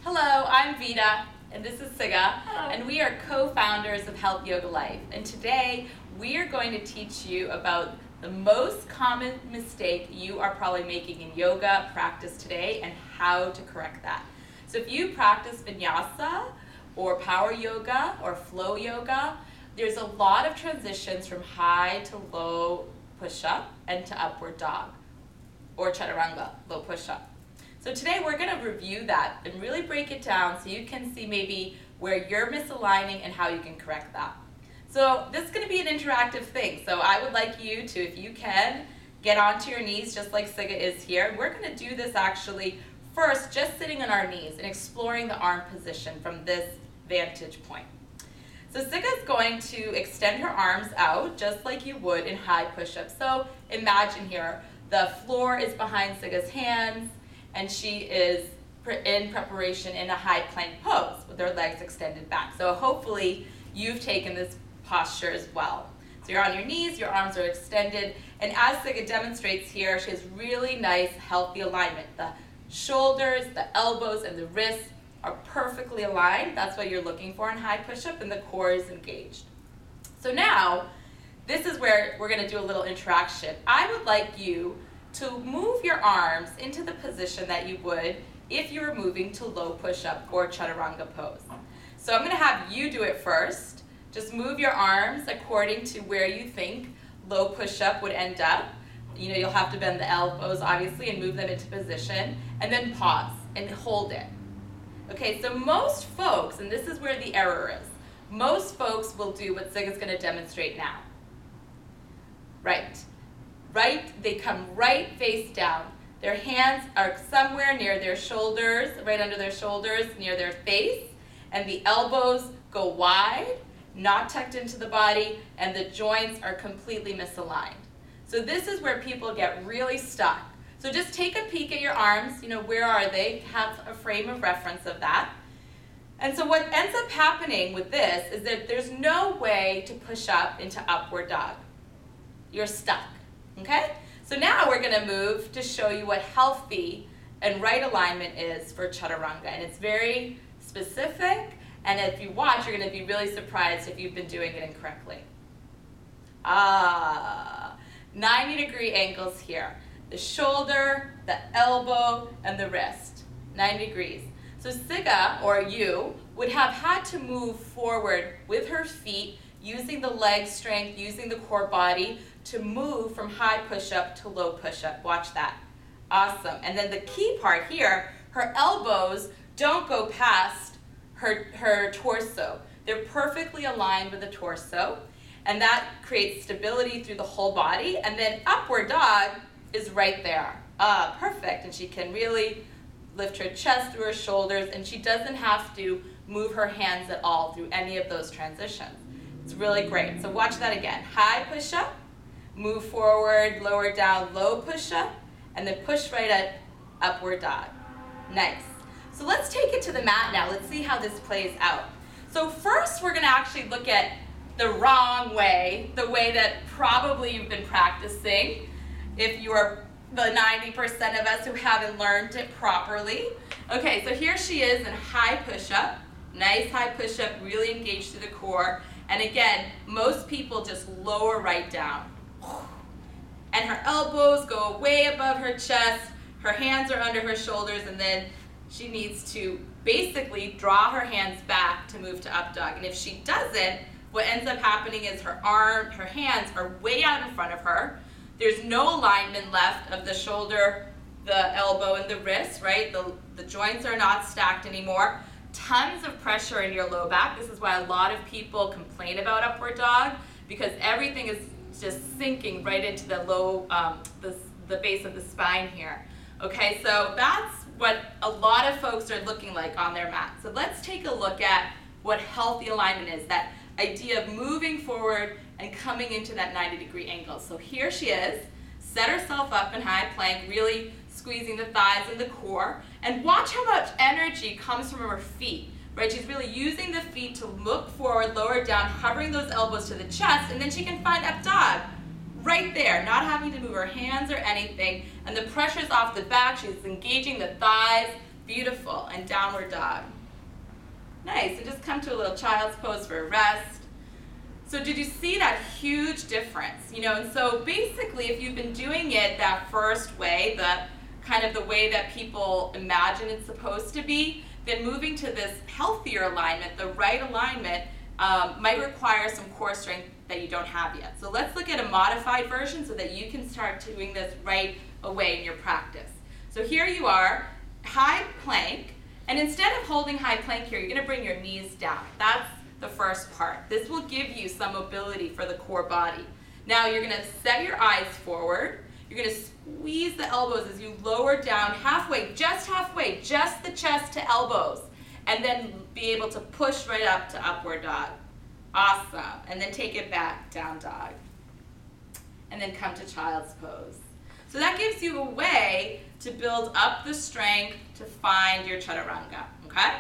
Hello, I'm Vita, and this is Siga, Hello. and we are co-founders of Health Yoga Life. And today, we are going to teach you about the most common mistake you are probably making in yoga practice today and how to correct that. So if you practice vinyasa, or power yoga, or flow yoga, there's a lot of transitions from high to low push-up and to upward dog, or chaturanga, low push-up. So today we're going to review that and really break it down so you can see maybe where you're misaligning and how you can correct that. So this is going to be an interactive thing. So I would like you to, if you can, get onto your knees just like Siga is here. We're going to do this actually first just sitting on our knees and exploring the arm position from this vantage point. So Siga is going to extend her arms out just like you would in high push-ups. So imagine here, the floor is behind Siga's hands, and she is in preparation in a high plank pose with her legs extended back. So hopefully you've taken this posture as well. So you're on your knees, your arms are extended, and as Siga demonstrates here, she has really nice, healthy alignment. The shoulders, the elbows, and the wrists are perfectly aligned. That's what you're looking for in high push-up, and the core is engaged. So now, this is where we're gonna do a little interaction. I would like you to move your arms into the position that you would if you were moving to low push-up or chaturanga pose. So I'm going to have you do it first. Just move your arms according to where you think low push-up would end up. You know, you'll have to bend the elbows obviously and move them into position, and then pause and hold it. Okay, so most folks, and this is where the error is, most folks will do what Siga's going to demonstrate now. Right, they come right face down. Their hands are somewhere near their shoulders, right under their shoulders, near their face, and the elbows go wide, not tucked into the body, and the joints are completely misaligned. So this is where people get really stuck. So just take a peek at your arms, where are they? Have a frame of reference of that. And so what ends up happening with this is that there's no way to push up into upward dog. You're stuck. Okay, so now we're going to move to show you what healthy and right alignment is for Chaturanga. And it's very specific, and if you watch, you're going to be really surprised if you've been doing it incorrectly. 90-degree angles here. The shoulder, the elbow, and the wrist. 90 degrees. So Siga, or you, would have had to move forward with her feet, using the leg strength, using the core body, to move from high push-up to low push-up. Watch that. Awesome. And then the key part here, her elbows don't go past her torso. They're perfectly aligned with the torso, and that creates stability through the whole body. And then upward dog is right there. Perfect. And she can really lift her chest through her shoulders, and she doesn't have to move her hands at all through any of those transitions. It's really great. So watch that again. High push-up, move forward, lower down, low push-up, and then push right at upward dog. Nice. So let's take it to the mat now. Let's see how this plays out. So first we're going to actually look at the wrong way, the way that probably you've been practicing if you are the 90% of us who haven't learned it properly. Okay, so here she is in high push-up. Nice high push-up, really engaged through the core. And again, most people just lower right down. And her elbows go way above her chest, her hands are under her shoulders, and then she needs to basically draw her hands back to move to up dog. And if she doesn't, what ends up happening is her hands are way out in front of her. There's no alignment left of the shoulder, the elbow, and the wrist, right? The joints are not stacked anymore. Tons of pressure in your low back. This is why a lot of people complain about upward dog, because everything is just sinking right into the low, the base of the spine here. Okay, so that's what a lot of folks are looking like on their mat. So let's take a look at what healthy alignment is, that idea of moving forward and coming into that 90-degree angle. So here she is, set herself up in high plank, really squeezing the thighs and the core, and watch how much energy comes from her feet, right? She's really using the feet to look forward, lower down, hovering those elbows to the chest, and then she can find up dog right there, not having to move her hands or anything, and the pressure's off the back. She's engaging the thighs, Beautiful. And downward dog. Nice. And just come to a little child's pose for a rest. So did you see that huge difference? And so basically if you've been doing it that first way, the kind of the way that people imagine it's supposed to be, then moving to this healthier alignment, the right alignment, might require some core strength that you don't have yet. So let's look at a modified version so that you can start doing this right away in your practice. So here you are, high plank, and instead of holding high plank here, you're going to bring your knees down. That's the first part. This will give you some mobility for the core body. Now you're going to set your eyes forward. You're going to squeeze the elbows as you lower down halfway, just the chest to elbows, and then be able to push right up to upward dog. Awesome. And then take it back, down dog. And then come to child's pose. So that gives you a way to build up the strength to find your chaturanga, okay?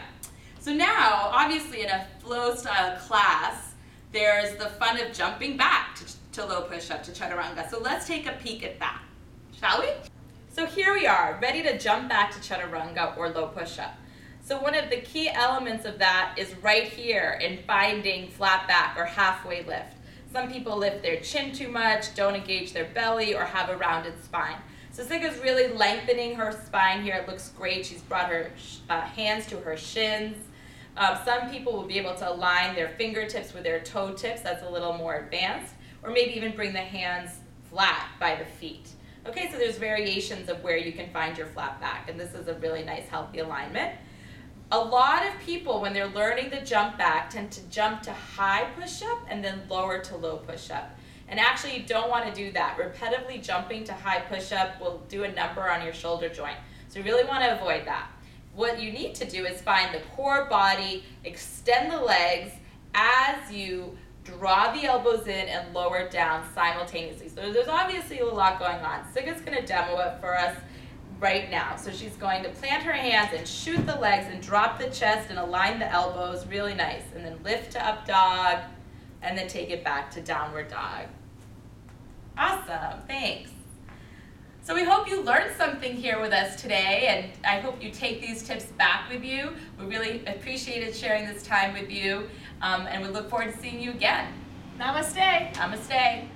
So now, obviously in a flow style class, there's the fun of jumping back to low push-up, to chaturanga. So let's take a peek at that, shall we? So here we are, ready to jump back to chaturanga or low push-up. So one of the key elements of that is right here in finding flat back or halfway lift. Some people lift their chin too much, don't engage their belly, or have a rounded spine. So Siga's really lengthening her spine here. It looks great. She's brought her hands to her shins. Some people will be able to align their fingertips with their toe tips. That's a little more advanced. Or maybe even bring the hands flat by the feet. Okay, so there's variations of where you can find your flat back. And this is a really nice, healthy alignment. A lot of people, when they're learning the jump back, tend to jump to high push-up and then lower to low push-up. And actually, you don't want to do that. Repetitively jumping to high push-up will do a number on your shoulder joint. So you really want to avoid that. What you need to do is find the core body, extend the legs as you draw the elbows in and lower down simultaneously. So there's obviously a lot going on. Siga's going to demo it for us right now. So she's going to plant her hands and shoot the legs and drop the chest and align the elbows, really nice. And then lift to up dog, and then take it back to downward dog. Awesome, thanks. So we hope you learned something here with us today, and I hope you take these tips back with you. We really appreciated sharing this time with you, and we look forward to seeing you again. Namaste. Namaste.